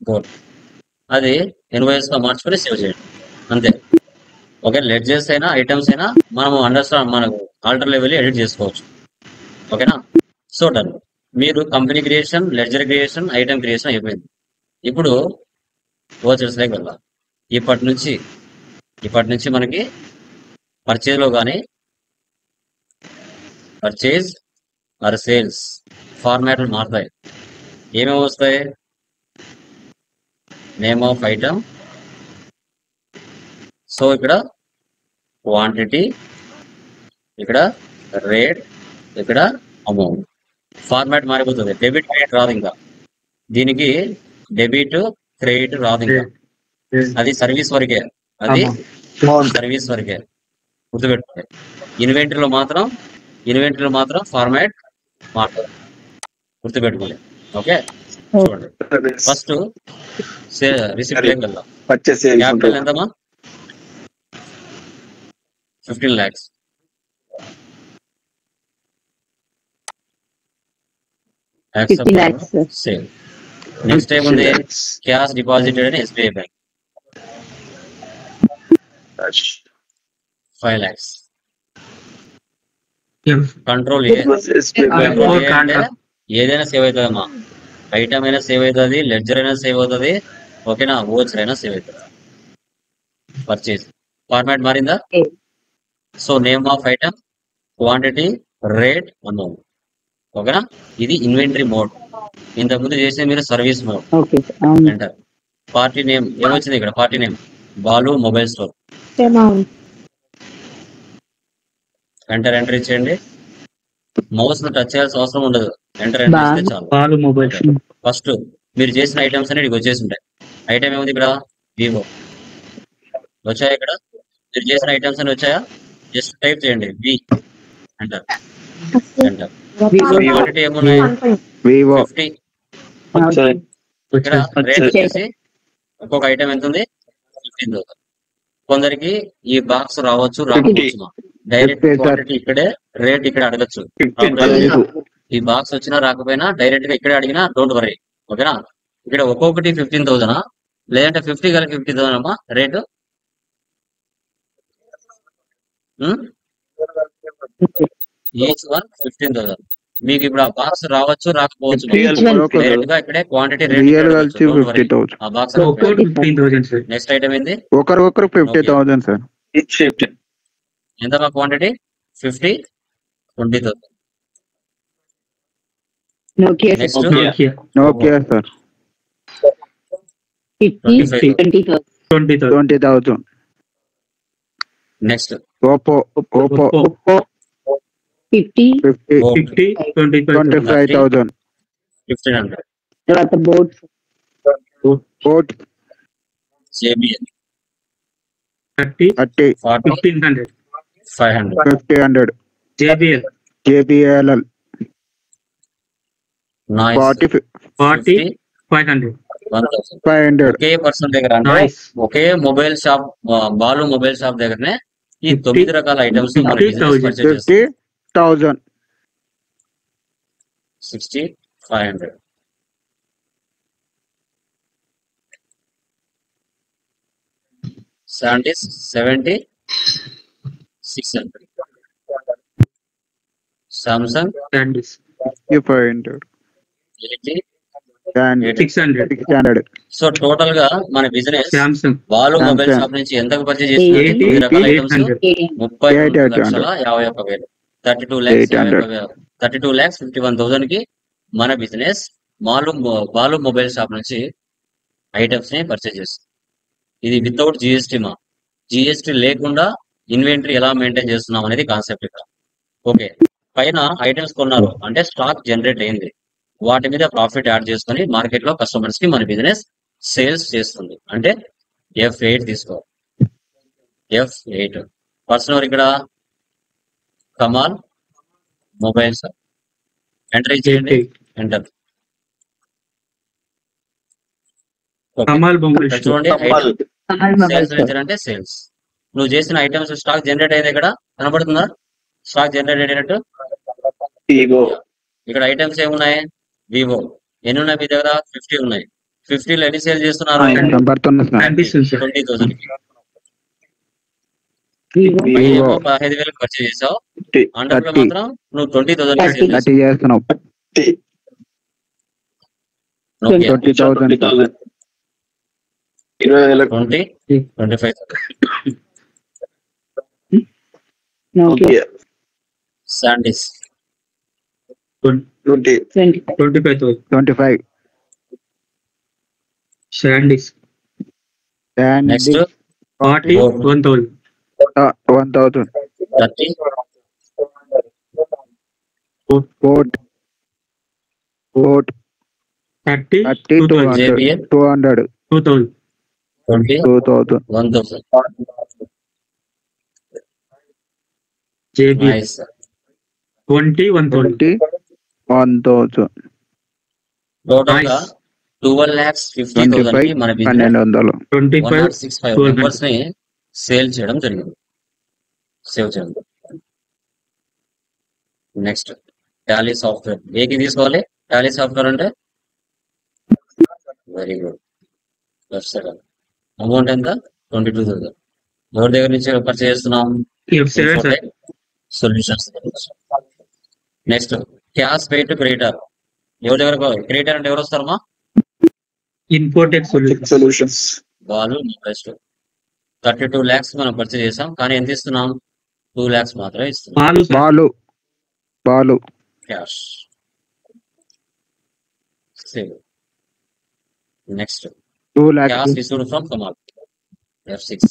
గోల్డ్, అది ఇన్వాయిస్ గా మార్చుకొని సేవ్ చేయండి అంతే. ఓకే, లెడ్జెస్ అయినా ఐటమ్స్ అయినా మనము మనకు ఆల్టర్లో వెళ్ళి ఎడిట్ చేసుకోవచ్చు. ఓకేనా? So done. మీరు company creation, ledger creation, item creation అయిపోయింది. ఇప్పుడు వోచర్స్ లోకి వెళ్దాం. ఇప్పటి నుంచి మనకి పర్చేజ్ లో కానీ పర్చేజ్ ఆర్ సేల్స్ ఫార్మాట్లు మారుతాయి. ఏమేమి వస్తాయి? నేమ్ ఆఫ్ ఐటమ్, సో ఇక్కడ క్వాంటిటీ, ఇక్కడ రేట్, ఇక్కడ అమౌంట్. ఫార్మాట్ మారిపోతుంది. డెబిట్ క్రెడిట్ రాదు ఇంకా, దీనికి డెబిట్ క్రెడిట్ రాదు ఇంకా, అది సర్వీస్ వరకే, అది సర్వీస్ వరకే గుర్తుపెట్టుకోండి. ఇన్వెంటరీలో మాత్రం ఫార్మాట్ మారుతుంది, గుర్తుపెట్టుకోండి. ఓకే, చూడండి. ఫస్ట్ రిసిప్ట్ లేక వెళ్దాం. క్యాపిటల్ ఎంతమా? 15 lakhs. సేల్. నెక్స్ట్ ఏముంది? క్యాష్ డిపాజిటెడ్ అని SBI bank 5 lakhs. Control A అంటే ఏదైనా సేవ్ అవుతుందమ్మా. ఐటమ్ అయినా సేవ్ అవుతుంది, లెడ్జర్ అయినా సేవ్ అవుతుంది, ఓకేనా, వోచర్ అయినా సేవ్ అవుతుంది. పర్చేజ్ ఫార్మాట్ మారిందా? So name of item, quantity, rate, amount. ఓకేనా? ఇది ఇన్వెంటరీ మోడ్. ఇంతకుముందు చేసే మీరు service mode. Enter. Party name ఏమొచ్చింది ఇక్కడ? Party name Balu mobile store. Enter ఇచ్చేయండి. మౌస్ ను టచ్ చేయాల్సిన అవసరం ఉండదు. ఎంటర్ ఇస్తే చాలు. ఫస్ట్ మీరు చేసిన ఐటమ్స్ అన్ని ఇక్కడికి వచ్చేసి ఉంటాయి. ఐటమ్ ఏముంది ఇక్కడ? వివో వచ్చాయా? ఇక్కడ మీరు చేసిన ఐటమ్స్ అన్ని వచ్చాయా? జస్ట్ టైప్ చేయండి వి, ఎంటర్. క్వాంటిటీ ఏమున్నాయి? 50. ఇక్కడ రేట్ వచ్చేసి ఒక్కొక్క ఐటమ్ ఎంత ఉంది? 15,000. కొందరికి ఈ బాక్స్ రావచ్చు, రాకపోవచ్చు. డైరెక్ట్ క్వాంటిటీ ఇక్కడే, రేట్ ఇక్కడ అడగచ్చు. ఈ బాక్స్ వచ్చినా రాకపోయినా డైరెక్ట్ గా ఇక్కడే అడిగినా డోంట్ వరీ. ఓకేనా? ఇక్కడ ఒక్కొక్కటి 15,000 లేదంటే 50 కలిపి 50,000 అమ్మా రేటు. Each one 15,000. మీకు ఇప్పుడు ఆ బాక్స్ రావచ్చు, రాకపోవచ్చు. డైరెక్ట్ గా ఇక్కడే క్వాంటిటీ రేట్ ఆ బాక్స్. నెక్స్ట్ ఐటమ్ ఏంది? ఒకరు 50,000 సార్. ఎంత మా quantity? 50, 20,000. Next Nokia sir 20,000. Next Oppo 25,000. 1,500. Boat JBL 30, 40, 1,500. 500. 1,500. JBL Nice. 40, 500. 1,000. 500. ఒకే పర్సన్ దగ్గర అంటే Nice. ఒకే mobile shop, Balu mobile shop దగ్గరనే ఈ 9 రకాల ఐటమ్స్ మన బిజినెస్ పర్చేజ్ చేస్తాం. 50,000. 60, 500. 70, 600. Samsung, Candies. 500. LG, And 600. 600. So total గా మన business Samsung. Balu mobile Samsung. Shop నుంచి ఎంతకు పర్చేజ్ చేస్తుంది? 80, 9 రకాల ఐటమ్స్ 800. 32,51,000. 32 lakhs 51,000 కి మన బిజినెస్ బాలు మొబైల్ షాప్ నుంచి ఐటమ్స్ ని పర్చేజ్ చేస్తుంది. ఇది వితౌట్ జిఎస్టీ మా. జిఎస్టీ లేకుండా ఇన్వెంటరీ ఎలా మెయింటైన్ చేస్తున్నాం అనేది కాన్సెప్ట్ ఇక్కడ. ఓకే, పైన ఐటమ్స్ కొన్నారు అంటే స్టాక్ జనరేట్ అయింది, వాటి మీద ప్రాఫిట్ యాడ్ చేసుకుని మార్కెట్ లో కస్టమర్స్ కి మన బిజినెస్ సేల్స్ చేస్తుంది. అంటే F8 తీసుకో. F8 పర్సన్ ఇక్కడ కమాల్ మొబైల్ షాప్. ఎంటర్ చేయండి. ఎంటర్. Kamal Mobile Store. చూడండి, సేల్స్ లెజర్ అంటే సేల్స్. నువ్వు చేసిన ఐటమ్స్ స్టాక్ జనరేట్ అయ్యేది ఇక్కడ కనబడుతుందా? స్టాక్ జనరేట్ అయినట్టు ఈగో ఇక్కడ ఐటమ్స్ ఏమున్నాయి? వివో ఎన్ని ఉన్నాయి మీ దగ్గర? 50 ఉన్నాయి. 50లో ఎన్ని సేల్ చేస్తున్నారు? కనబడుతుంది సార్. కనిపిస్తుంది సార్. 20,000. వివో 15,000 పర్చేజ్ చేసావు. 30. అండర్ లో 30. మాత్రం నువ్వు 20,000 సేల్ చేసావు. 30 చేస్తున్నావు. 20,000 20,000 20, 25. Nokia. Sandies 20. 25,000. 25. Sandies next 40, 1,000. 1,000. 30, Coat 30, 30, 200. JBL 200. 2,000. 20, 2,000. 1,000. JBL nice. 20, 1,000. 20, 1,000. Total గా Nice. 12,50,000 కి మన 1,200. 25, 165 మెంబర్స్ ని సేల్ చేయడం జరిగింది. సేవ్ చేయండి. Next Tally software. ఏకి తీసుకోవాలి టాలీ సాఫ్ట్వేర్ అంటే? Very good. Left side amount ఎంత? 22,000. ఎవరి దగ్గర నుంచి పర్చేజ్ చేస్తున్నాం? F7 sir. Solutions. Next cash pay to creditor. ఎవరి దగ్గర? క్రెడిటర్ అంటే ఎవరు వస్తారమ్మా? Infotech solution. Solutions. వాళ్ళు బెస్ట్. 32 lakhs మనం పర్చేజ్ చేసాం, కానీ ఎంత ఇస్తున్నాం? 2 lakhs మాత్రమే ఇస్తున్నాం Balu sir. Balu cash. Save. Next 2 lakhs. Cash received from Kamal. F6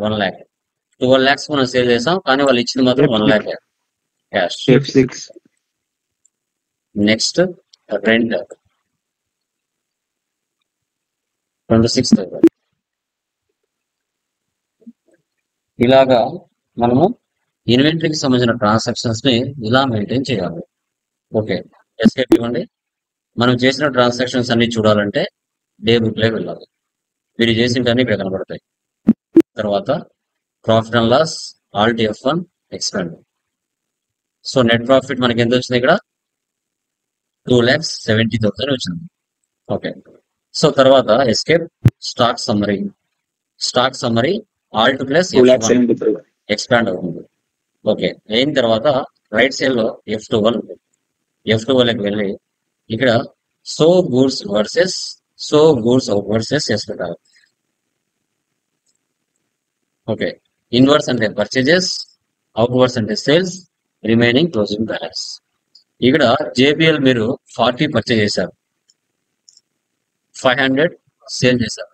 1 lakh. 12 lakhs మనం సేల్ చేసాం, కానీ వాళ్ళు ఇచ్చింది మాత్రం 1 lakh cash. F6. Next rent 26,000. ఇలాగా మనము ఇన్వెంటరీకి సంబంధించిన ట్రాన్సాక్షన్స్ ని ఇలా మెయింటైన్ చేయాలి. ఓకే, ఎస్కేప్ ఇవ్వండి. మనం చేసిన ట్రాన్సాక్షన్స్ అన్ని చూడాలంటే డే బుక్ లో వెళ్ళాలి. మీరు చేసినవన్నీ ఇక్కడ కనబడతాయి. తర్వాత profit and loss, alt F1, expand. So net profit మనకి ఎంత వచ్చింది? ఇక్కడ 2,70,000 వచ్చింది. ఓకే, సో తర్వాత escape stock summary. Stock summary alt plus 2,70,000. Expand అవుతుంది. ఓకే, అయిన తర్వాత రైట్ సైడ్ లో F12 ఉంది. F12కి వెళ్ళి ఇక్కడ so goods versus out versus yes పెట్టాలి. ఓకే, ఇన్వర్స్ అంటే పర్చేజెస్, అవుట్ వర్స్ అంటే సేల్స్, రిమైనింగ్ క్లోజింగ్ బ్యాలెన్స్. ఇక్కడ JBL మీరు 40 పర్చేజ్ చేశారు, 500 సేల్ చేశారు,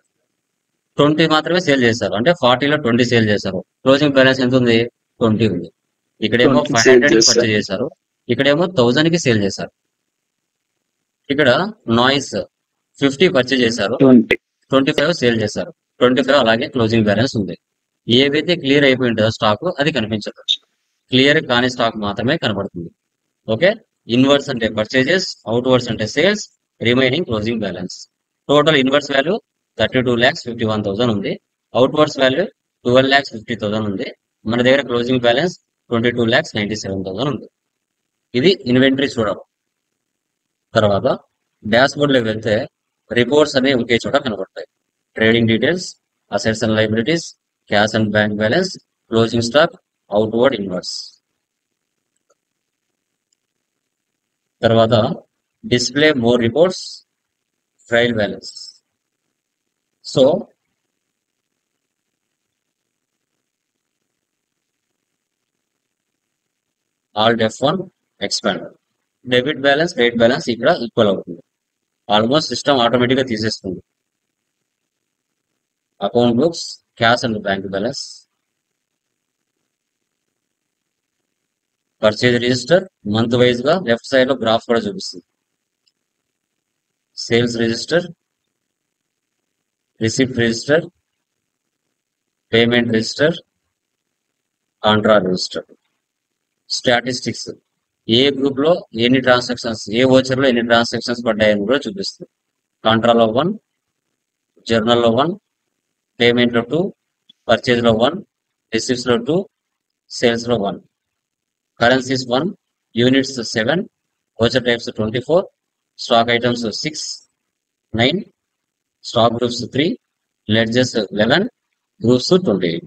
20 మాత్రమే సేల్ చేశారు. అంటే 40లో 20 సేల్ చేశారు. క్లోజింగ్ బ్యాలెన్స్ ఎంత ఉంది? 20 ఉంది. ఇక్కడేమో 20 500 చేశారు. పర్చేజ్ చేశారు, ఇక్కడేమో 1000 కి సేల్ చేశారు. ఇక్కడ నాయిస్ 50 పర్చేజ్ చేశారు, 20. 25 సేల్ చేశారు, 25 అలాగే క్లోజింగ్ బ్యాలెన్స్ ఉంది. ఏవైతే క్లియర్ అయిపోయి ఉంటుందో స్టాక్ అది కనిపించదు, క్లియర్ కాని స్టాక్ మాత్రమే కనబడుతుంది. ఓకే, ఇన్వర్స్ అంటే పర్చేజెస్, అవుట్ వర్స్ అంటే sales, remaining closing balance. Total inverse value 32,51,000 ఉంది, అవుట్ వర్స్ వాల్యూ 12,50,000 ఉంది. మన దగ్గర క్లోజింగ్ బ్యాలెన్స్ 22,97,000 ఉంది. ఇది ఇన్వెంటరీ చూడడం. తర్వాత డాష్ బోర్డ్ లోకి వెళ్తే రిపోర్ట్స్ అనేవి ఒకే చోట కనబడతాయి. Trading details, assets and liabilities, cash and bank balance, closing stock, outward inverse. తర్వాత display more reports, trial balance. So alt F1, expand. Debit balance, credit balance ఇక్కడ ఈక్వల్ అవుతుంది. ఆల్మోస్ట్ సిస్టమ్ ఆటోమేటిక్ గా తీసేస్తుంది. Account books, cash and bank balance, purchase register month wise గా left side లో graph కూడా చూపిస్తుంది. Sales register, receipt register, payment register, contra register. Statistics, ఏ group లో ఎన్ని ట్రాన్సాక్షన్స్, ఏ ఓచర్ లో ఎన్ని ట్రాన్సాక్షన్స్ పడ్డాయని కూడా చూపిస్తుంది. కాంట్రాలో 1, జర్నల్లో 1, పేమెంట్ లో 2, పర్చేజ్ లో 1, రిసీవ్స్ లో 2, సేల్స్ లో 1. Currencies 1, units 7, voucher types 24, stock items 6, 9, stock groups 3, ledges 11, groups 28.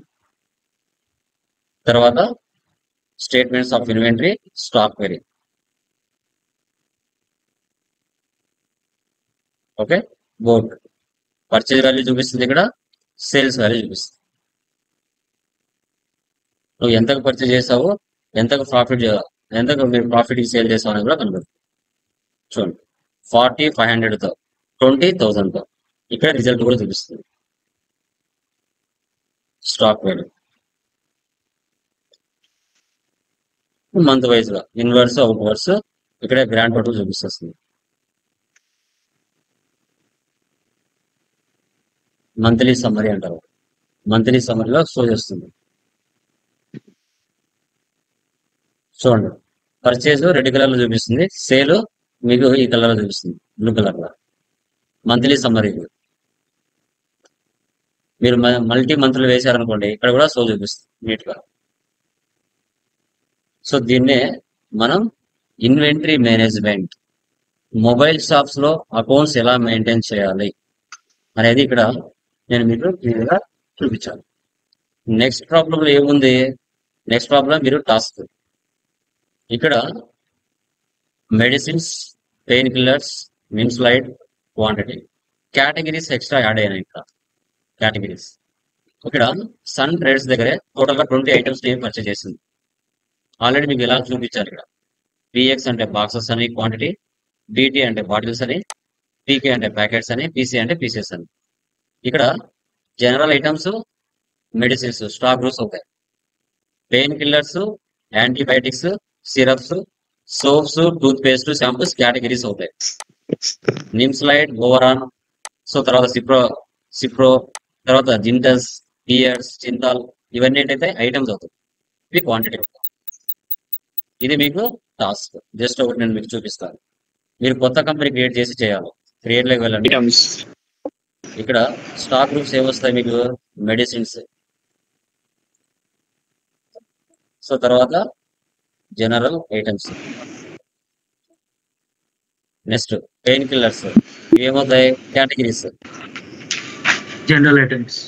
తర్వాత statements of inventory, stock very. Okay, board purchase value చూపిస్తుంది, ఇక్కడ సేల్స్ వాల్యూ చూపిస్తుంది. నువ్వు ఎంతకు పర్చేజ్ చేసావు, ఎంతకు మీరు ప్రాఫిట్ కి సేల్ చేసావు అనేది కూడా కనబడుతుంది. చూడండి, 40, 500 తో, 20,000 తో. ఇక్కడ రిజల్ట్ కూడా చూపిస్తుంది. స్టాక్ వాల్యూ మంత్ వైజ్ గా ఇన్వర్స్, అవుట్ వర్స్, ఇక్కడ గ్రాండ్ టోటల్ చూపిస్తుంది. మంత్లీ సమ్మరీ అంటారు. మంత్లీ సమ్మరీలో షో చేస్తుంది. చూడండి, పర్చేజ్ రెడ్ కలర్ లో చూపిస్తుంది, సేల్ మీకు ఈ కలర్ లో చూపిస్తుంది, బ్లూ కలర్ లో. మంత్లీ సమ్మరీ మీరు మల్టీ మంత్లు వేశారనుకోండి, ఇక్కడ కూడా షో చూపిస్తుంది నీట్ గా. సో దీన్నే మనం ఇన్వెంటరీ మేనేజ్మెంట్, మొబైల్ షాప్స్ లో అకౌంట్స్ ఎలా మెయింటైన్ చేయాలి అనేది ఇక్కడ నేను మీకు క్లియర్ గా చూపించాను. నెక్స్ట్ ప్రాబ్లం లో ఏముంది, నెక్స్ట్ ప్రాబ్లం మీరు టాస్క్. ఇక్కడ మెడిసిన్స్, పెయిన్ కిల్లర్స్, మిన్స్లైడ్, క్వాంటిటీ, కేటగిరీస్ ఎక్స్ట్రా యాడ్ అయినాయి. ఇక్కడ కేటగిరీస్, ఇక్కడ సన్ ట్రేడ్స్ దగ్గర టోటల్ గా 20 ఐటమ్స్ పర్చేజ్ చేసింది. ఆల్రెడీ మీకు ఎలా చూపించారు. ఇక్కడ పిఎక్స్ అంటే బాక్సెస్ అని క్వాంటిటీ, బిటి అంటే బాటిల్స్ అని, పీకే అంటే ప్యాకెట్స్ అని, పీసీ అంటే పీసెస్ అని. ఇక్కడ general items, medicines, stock groups అవుతాయి. Painkillers, antibiotics, syrups, soaps, toothpaste, shampoos categories అవుతాయి. నిమ్స్లైడ్, ఓవరాన్, సో తర్వాత సిప్రో, తర్వాత జింటస్, పియర్స్, చింతాల్, ఇవన్నీ ఏంటైతే ఐటమ్స్ అవుతాయి. ఇది క్వాంటిటీ. ఇది మీకు టాస్క్. జస్ట్ ఒకటి నేను మీకు చూపిస్తాను. మీరు కొత్త కంపెనీ క్రియేట్ చేసి చేయాలి. క్రియేట్ లోకి వెళ్ళండి. ఇక్కడ స్టాక్ గ్రూప్స్ ఏమొస్తాయి మీకు, మెడిసిన్స్, సో తర్వాత general items, next painkillers, ఏమవుతాయి categories, general items,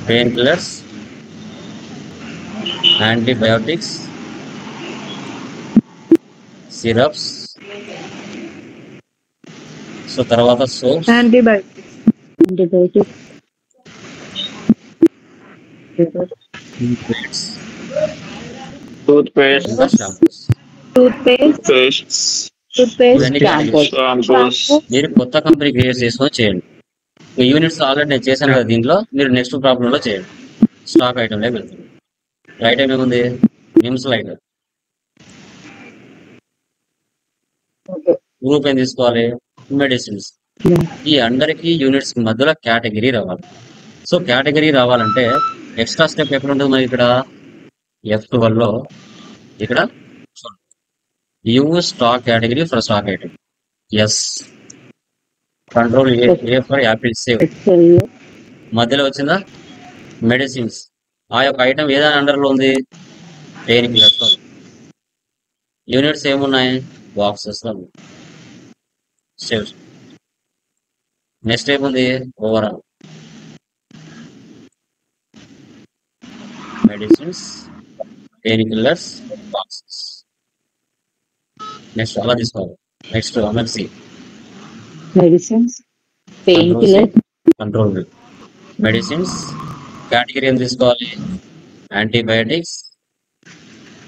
painkillers, antibiotics, syrups, so తర్వాత సోప్స్, టూత్ పేస్ట్, షాంపూస్. ఇవన్నీ categories. మీరు కొత్త కంపెనీ క్రియేట్ చేసుకొని చేయండి. యూనిట్స్ ఆల్రెడీ నేను చేశాను కదా, దీంట్లో మీరు నెక్స్ట్ ప్రాబ్లం లో చేయండి. స్టాక్ ఐటమ్ లోకి వెళ్తుంది. ఐటమ్ ఏముంది, నిమ్స్లైడ్ గ్రూప్ ఏం తీసుకోవాలి, మెడిసిన్స్. ఈ అందరికి యూనిట్స్ మధ్యలో కేటగిరీ రావాలి. సో కేటగిరీ రావాలంటే ఎక్స్ట్రా స్టెప్ ఎక్కడ ఉంటుంది మరి, ఇక్కడ F12 లో ఇక్కడ use stock category for stock item. Yes, control A for Apple save. మధ్యలో వచ్చిందా మెడిసిన్స్, ఆ యొక్క ఐటమ్ ఏదైనా అండర్ లో ఉంది, పెయిన్ కిల్లర్స్. యూనిట్స్ ఏమున్నాయి, బాక్సెస్ లో. నెక్స్ట్ ఏముంది, overall medicines, painkillers, boxes. Next అలా తీసుకోవాలి. Next MFC, medicines, painkiller, control medicines. Category ఏం తీసుకోవాలి, యాంటీబయాటిక్స్.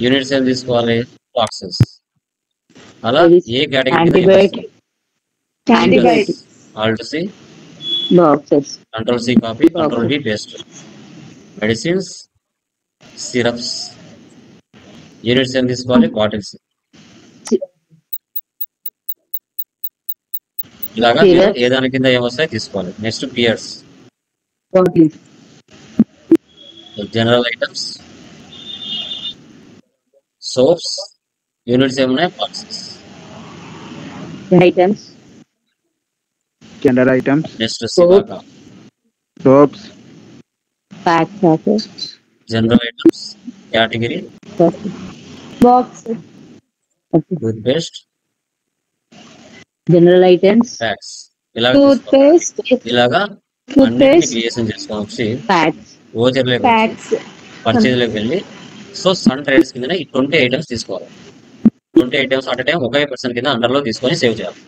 యూనిట్స్ ఏం తీసుకోవాలి, బాక్సెస్. అలా ఏ category, alt C, boxes, control C copy, control V paste. Medicines, syrups. Units ఏం తీసుకోవాలి, బాటిల్స్. ఇలాగా ఏ దాని కింద ఏమొస్తాయి తీసుకోవాలి. Next Pears, general items, soaps. Units ఏమున్నాయి, boxes. Items. General items. Next సివాక Soaps. Packs. Packets. General items category Box. Okay. Toothpaste General items. Packs ఇలాగ తీసుకోవాలి. Toothpaste. ఇలాగా అన్నిటిని Toothpaste. క్రియేషన్ చేసుకొని వచ్చి Packs. ఓచర్లోకి వచ్చి Packs. పర్చేజ్లోకి వెళ్ళి సో సన్ ట్రేడర్స్ కింద ఈ 20 ఐటమ్స్ తీసుకోవాలి. 20 items at time okay person కింద అండర్లో తీసుకొని సేవ్ చేయాలి.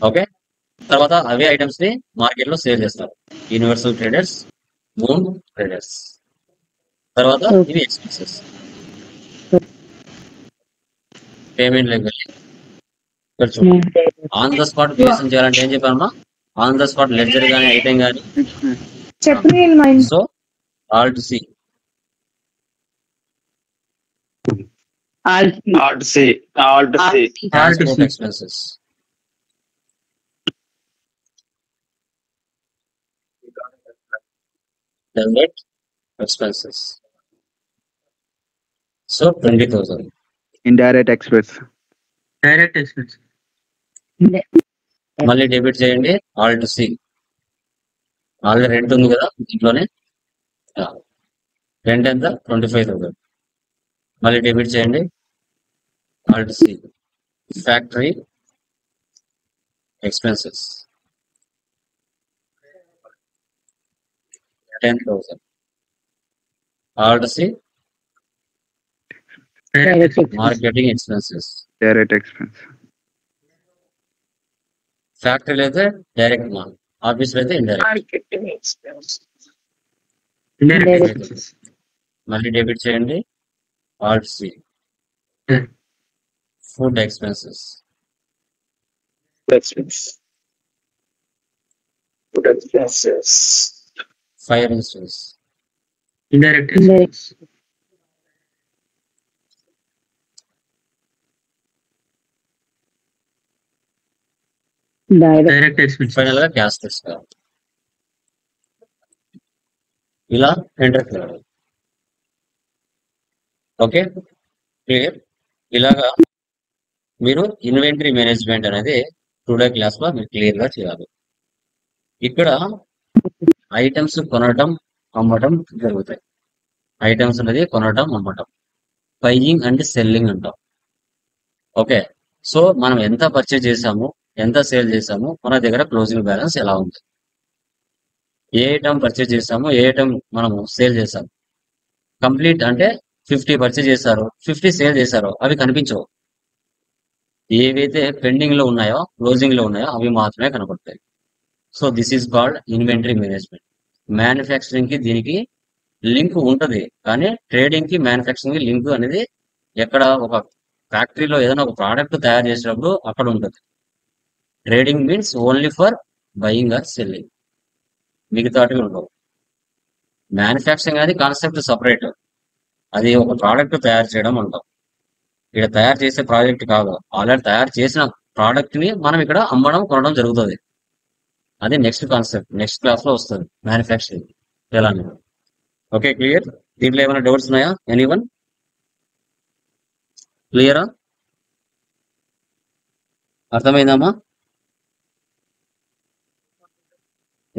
ఓకే, తర్వాత అవే ఐటమ్స్ ని మార్కెట్ లో సేల్ చేస్తారు. Universal traders, moon traders. తర్వాత ఇవి ఎక్స్పెన్సెస్. పేమెంట్ లోకి వెళ్ళి ఇక్కడ చూడండి. ఆన్ ద స్పాట్ క్రియేషన్ చేయాలంటే ఏం చెప్పాను? ఆన్ ద స్పాట్ లెడ్జర్ కానీ ఐటమ్ కానీ so alt C Alt. Alt C. Transport expenses. Debit expenses. So 20,000. Indirect expense. Direct expense. మళ్ళీ డెబిట్ చేయండి ఆల్ట్ సి. ఆల్రెడీ రెంట్ ఉంది కదా దీంట్లోనే. రెంట్ ఎంత? 25,000. మళ్ళీ డెబిట్ చేయండి alt C. Factory expenses 10,000. Alt C. Marketing expenses. Direct expense. ఫ్యాక్టరీలో అయితే డైరెక్ట్ మాల్, ఆఫీస్ లో అయితే ఇండైరెక్ట్. Indirect expense. మళ్ళీ డెబిట్ చేయండి alt C. Food expenses. Fire insurance. Indirect expense. Direct expense. Final గా గ్యాస్ తీసుకోవాలి. ఇలా ఎంటర్ చేయాలి. Okay, clear. ఇలాగా మీరు ఇన్వెంటరీ మేనేజ్మెంట్ అనేది టుడే క్లాస్ లో మీరు క్లియర్ గా చేయాలి. ఇక్కడ ఐటమ్స్ కొనటం అమ్మటం జరుగుతాయి. ఐటమ్స్ అనేది కొనటం అమ్మటం, బయ్యింగ్ అండ్ సెల్లింగ్ అంటాం. ఓకే, సో మనం ఎంత పర్చేజ్ చేసాము, ఎంత సేల్ చేసాము, మన దగ్గర క్లోజింగ్ బ్యాలెన్స్ ఎలా ఉంది, ఏ ఐటమ్ పర్చేజ్ చేసాము, ఏ ఐటమ్ మనము సేల్ చేసాము. కంప్లీట్ అంటే 50 పర్చేజ్ చేశారు, 50 సేల్ చేశారు, అవి కనిపించవు. ఏవైతే పెండింగ్ లో ఉన్నాయో, క్లోజింగ్ లో ఉన్నాయో అవి మాత్రమే కనపడతాయి. So this is called inventory management. Manufacturing కి దీనికి లింక్ ఉంటది, కానీ ట్రేడింగ్ కి మ్యానుఫ్యాక్చరింగ్ కి లింక్ అనేది ఎక్కడ ఒక ఫ్యాక్టరీలో ఏదైనా ఒక ప్రోడక్ట్ తయారు చేసేటప్పుడు అక్కడ ఉంటుంది. Trading means only for buying are selling, మిగతా ఉండవు. మ్యానుఫ్యాక్చరింగ్ అనేది కాన్సెప్ట్ సపరేట్, అది ఒక ప్రోడక్ట్ తయారు చేయడం అంటాం. ఇక్కడ తయారు చేసే ప్రాజెక్ట్ కాదు, ఆల్రెడీ తయారు చేసిన ప్రోడక్ట్ ని మనం ఇక్కడ అమ్మడం కొనడం జరుగుతుంది. అది నెక్స్ట్ కాన్సెప్ట్, నెక్స్ట్ క్లాస్ లో వస్తుంది మ్యానుఫ్యాక్చరింగ్ ఎలా. Okay, clear. దీంట్లో ఏమైనా డౌట్స్ ఉన్నాయా? ఎనీవన్? క్లియరా? అర్థమైందమ్మా?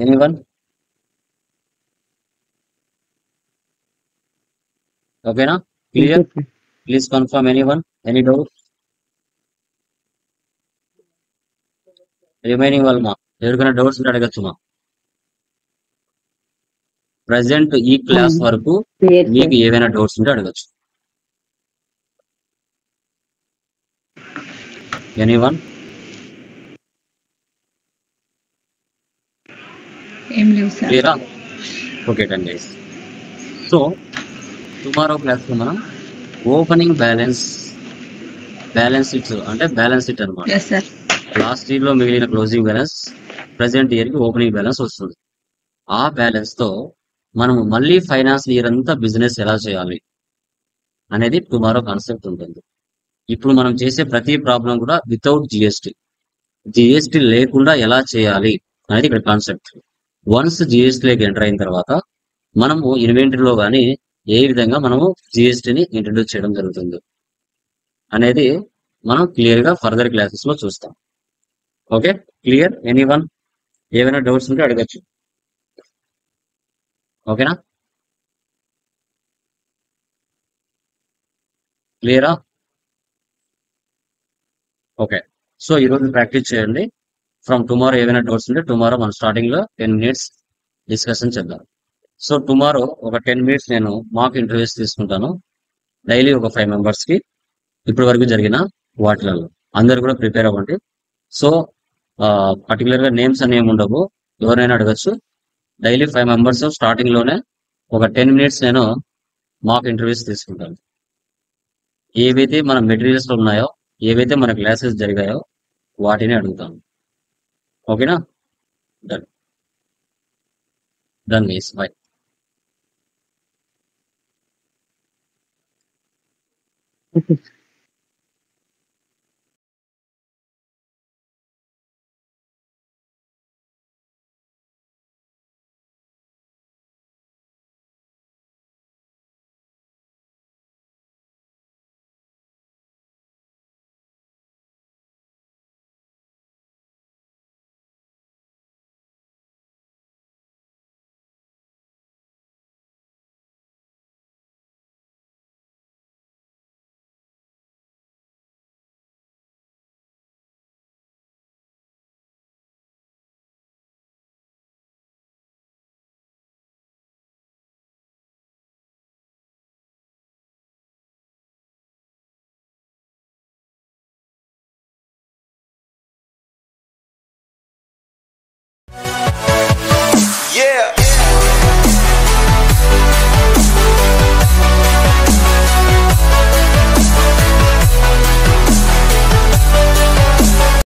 ఎనీవన్? ఓకేనా? Clear? Please confirm anyone, any doubt? Remaining వాళ్ళమా ఎవరికైనా డౌట్స్ ఉంటే అడగచ్చుమా. ప్రజెంట్ ఈ క్లాస్ వరకు మీకు ఏవైనా డౌట్స్ ఉంటే అడగచ్చు. ఎనీవన్? క్లియరా? Okay done guys. So tomorrow class లో మనం ఓపెనింగ్ బ్యాలెన్స్ షీట్ అంటే బ్యాలెన్స్ షీట్ అనమాట. లాస్ట్ ఇయర్ లో మిగిలిన క్లోజింగ్ బ్యాలెన్స్ ప్రెసెంట్ ఇయర్ కి ఓపెనింగ్ బ్యాలెన్స్ వస్తుంది. ఆ బ్యాలెన్స్ తో మనం మళ్ళీ ఫైనాన్షియల్ ఇయర్ అంతా బిజినెస్ ఎలా చేయాలి అనేది టుమారో కాన్సెప్ట్ ఉంటుంది. ఇప్పుడు మనం చేసే ప్రతి ప్రాబ్లం కూడా వితౌట్ జిఎస్టీ లేకుండా ఎలా చేయాలి అనేది ఇక్కడ కాన్సెప్ట్. వన్స్ జిఎస్టీలోకి ఎంటర్ అయిన తర్వాత మనము ఇన్వెంటరీలో కానీ ఏ విధంగా మనము జిఎస్టీని ఇంట్రడ్యూస్ చేయడం జరుగుతుంది అనేది మనం క్లియర్ గా ఫర్దర్ క్లాసెస్ లో చూస్తాం. Okay, clear? ఎనీవన్ ఏమైనా డౌట్స్ ఉంటే అడగచ్చు. ఓకేనా? క్లియరా? ఓకే, సో ఈరోజు ప్రాక్టీస్ చేయండి. ఫ్రమ్ టుమారో ఏమైనా డౌట్స్ ఉంటే టుమారో మనం స్టార్టింగ్ లో 10 minutes డిస్కషన్ చేద్దాం. సో టుమారో ఒక 10 minutes నేను మాక్ ఇంటర్వ్యూస్ తీసుకుంటాను డైలీ ఒక 5 members కి. ఇప్పటి వరకు జరిగిన వాటిలలో అందరు కూడా ప్రిపేర్ అవ్వండి. సో పర్టికులర్ గా నేమ్స్ అని ఏమి ఉండవు, ఎవరైనా అడగచ్చు. డైలీ 5 members స్టార్టింగ్ లోనే ఒక 10 minutes నేను మాక్ ఇంటర్వ్యూస్ తీసుకుంటాను. ఏవైతే మన మెటీరియల్స్ ఉన్నాయో, ఏవైతే మన క్లాసెస్ జరిగాయో వాటిని అడుగుతాను. ఓకేనా? Done done guys, by. Okay